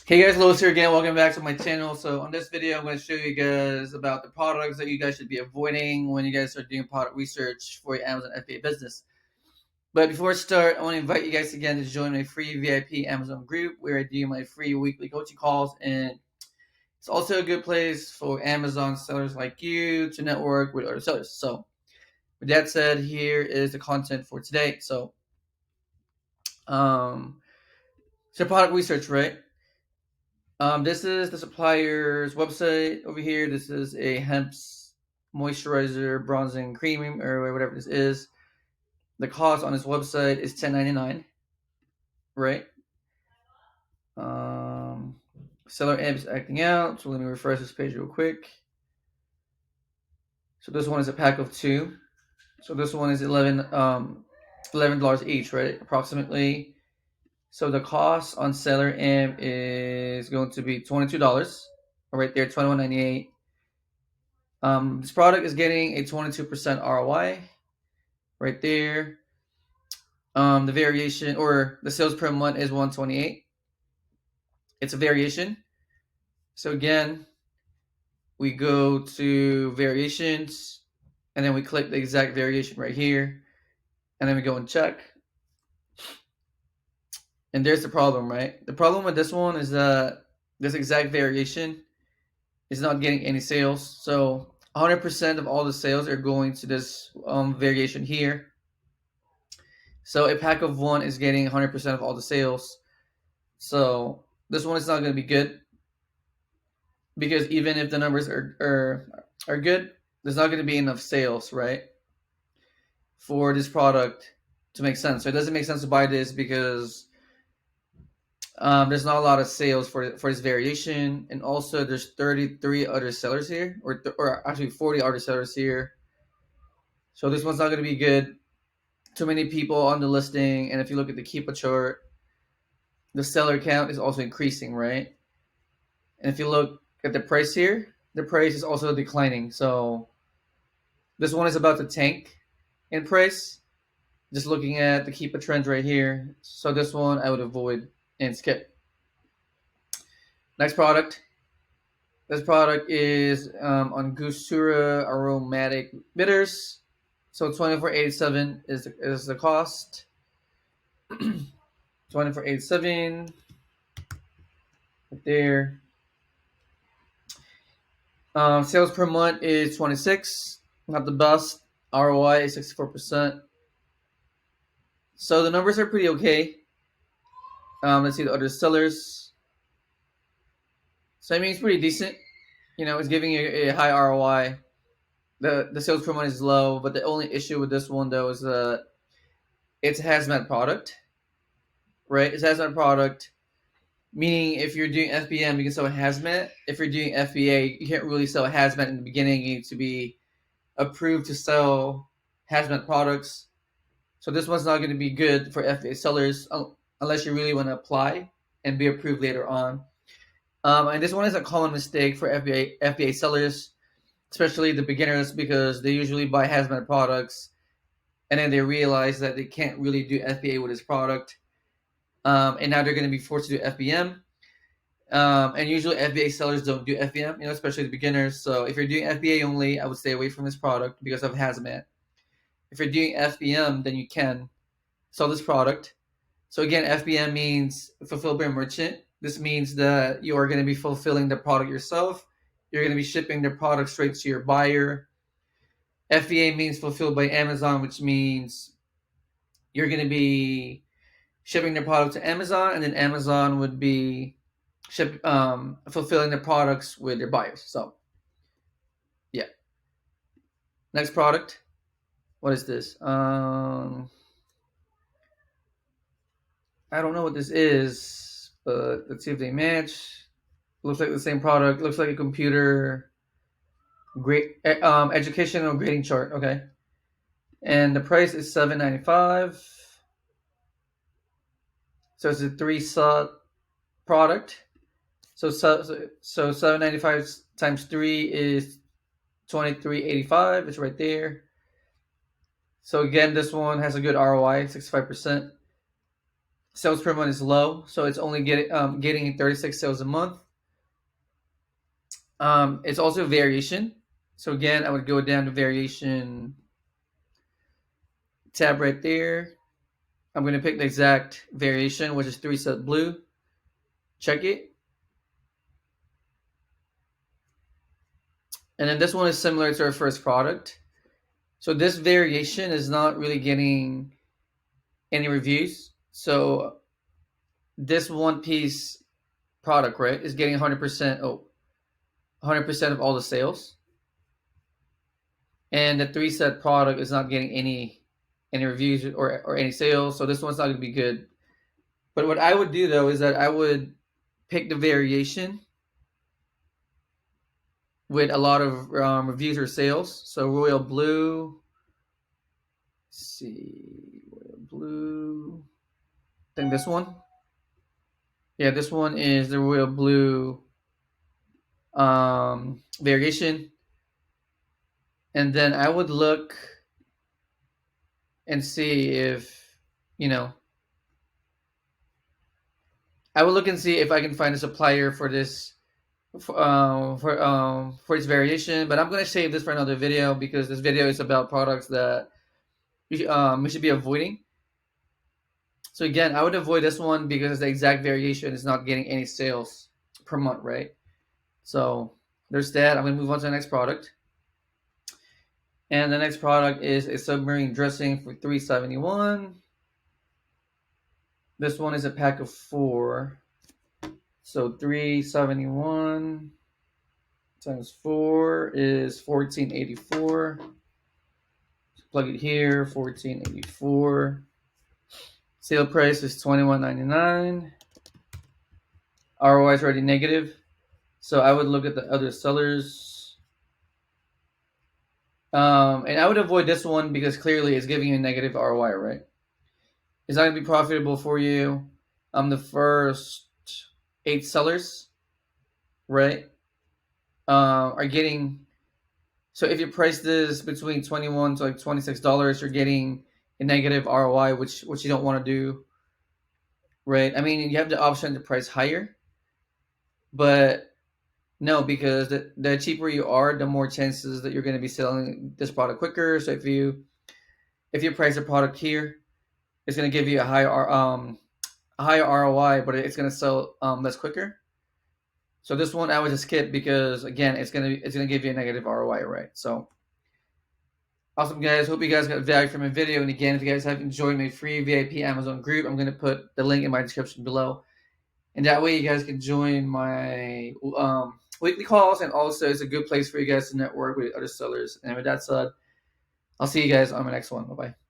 Hey guys, Lewis here again. Welcome back to my channel. So on this video, I'm going to show you guys about the products that you guys should be avoiding when you guys are doing product research for your Amazon FBA business. But before I start, I want to invite you guys again to join my free VIP Amazon group where I do my free weekly coaching calls, and it's also a good place for Amazon sellers like you to network with other sellers. So with that said, here is the content for today. Um, so product research, right? This is the supplier's website over here. This is a hemp's moisturizer bronzing cream or whatever this is. The cost on this website is $10.99, right? Seller app is acting out, so let me refresh this page real quick. So this one is a pack of two. So this one is $11 each, right? Approximately. So the cost on seller amp is going to be $22. Right there, $21.98. This product is getting a 22% ROI right there. The variation or the sales per month is 128. It's a variation. So again, we go to variations and then we click the exact variation right here. And then we go and check. And there's the problem, right? The problem with this one is that this exact variation is not getting any sales. So 100% of all the sales are going to this variation here. So a pack of one is getting 100% of all the sales. So this one is not going to be good because even if the numbers are good, there's not going to be enough sales, right, for this product to make sense. So it doesn't make sense to buy this because there's not a lot of sales for this variation, and also there's 33 other sellers here, or actually 40 other sellers here. So this one's not going to be good. Too many people on the listing, and if you look at the Keepa chart, the seller count is also increasing, right? And if you look at the price here, the price is also declining. So this one is about to tank in price. Just looking at the Keepa trends right here. So this one I would avoid and skip. Next product. This product is on Angostura Aromatic Bitters. So $24.87 is the cost. $24.87 right there. Sales per month is 26. Not the best. ROI is 64%. So the numbers are pretty okay. Let's see the other sellers. So I mean it's pretty decent. You know, it's giving you a high ROI. The sales per month is low, but the only issue with this one though is that it's a hazmat product, right? It's a hazmat product, meaning if you're doing FBM, you can sell a hazmat. If you're doing FBA, you can't really sell a hazmat in the beginning. You need to be approved to sell hazmat products. So this one's not going to be good for FBA sellers unless you really want to apply and be approved later on. And this one is a common mistake for FBA sellers, especially the beginners, because they usually buy hazmat products and then they realize that they can't really do FBA with this product. And now they're going to be forced to do FBM. And usually FBA sellers don't do FBM, especially the beginners. So if you're doing FBA only, I would stay away from this product because of hazmat. If you're doing FBM, then you can sell this product. So again, FBM means fulfilled by merchant. This means that you are going to be fulfilling the product yourself. You're going to be shipping the product straight to your buyer. FBA means fulfilled by Amazon, which means you're going to be shipping the product to Amazon, and then Amazon would be fulfilling the products with their buyers. So, yeah. Next product. What is this? I don't know what this is, but let's see if they match. Looks like the same product. Looks like a computer educational grading chart. Okay, and the price is $7.95. So it's a 3-SOT product. So $7.95 times 3 is $23.85. It's right there. So again, this one has a good ROI, 65%. sales per month is low, so it's only getting 36 sales a month. It's also variation. So again, I would go down to variation tab right there. I'm going to pick the exact variation, which is 3 set blue. Check it. And then this one is similar to our first product. So this variation is not really getting any reviews. So this one piece product, right, is getting 100%, 100% of all the sales. And the 3 set product is not getting any reviews or any sales. So this one's not going to be good. But what I would do though is that I would pick the variation with a lot of reviews or sales. So royal blue. Let's see, royal blue. I think this one. Yeah, this one is the royal blue variation. And then I would look and see if, I would look and see if I can find a supplier for this for its variation. But I'm going to save this for another video because this video is about products that we should be avoiding. So again, I would avoid this one because the exact variation is not getting any sales per month, right? So there's that. I'm going to move on to the next product. And the next product is a submarine dressing for $3.71. This one is a pack of 4. So $3.71 times 4 is $14.84. Plug it here, $14.84. Sale price is $21.99. ROI is already negative. So I would look at the other sellers. And I would avoid this one because clearly it's giving you a negative ROI, right? It's not going to be profitable for you. The first 8 sellers, right, are getting. So if you price this between $21 to like $26, you're getting a negative ROI, which you don't want to do, right? I mean, you have the option to price higher, but no, because the cheaper you are, the more chances that you're going to be selling this product quicker. So if you price a product here, it's going to give you a higher ROI, but it's going to sell less quicker. So this one I would just skip because again, it's gonna give you a negative ROI, right? So awesome, guys. Hope you guys got value from my video. And again, if you guys have enjoyed my free VIP Amazon group, I'm gonna put the link in my description below, and that way you guys can join my weekly calls, and also it's a good place for you guys to network with other sellers. And with that said, I'll see you guys on my next one. Bye bye.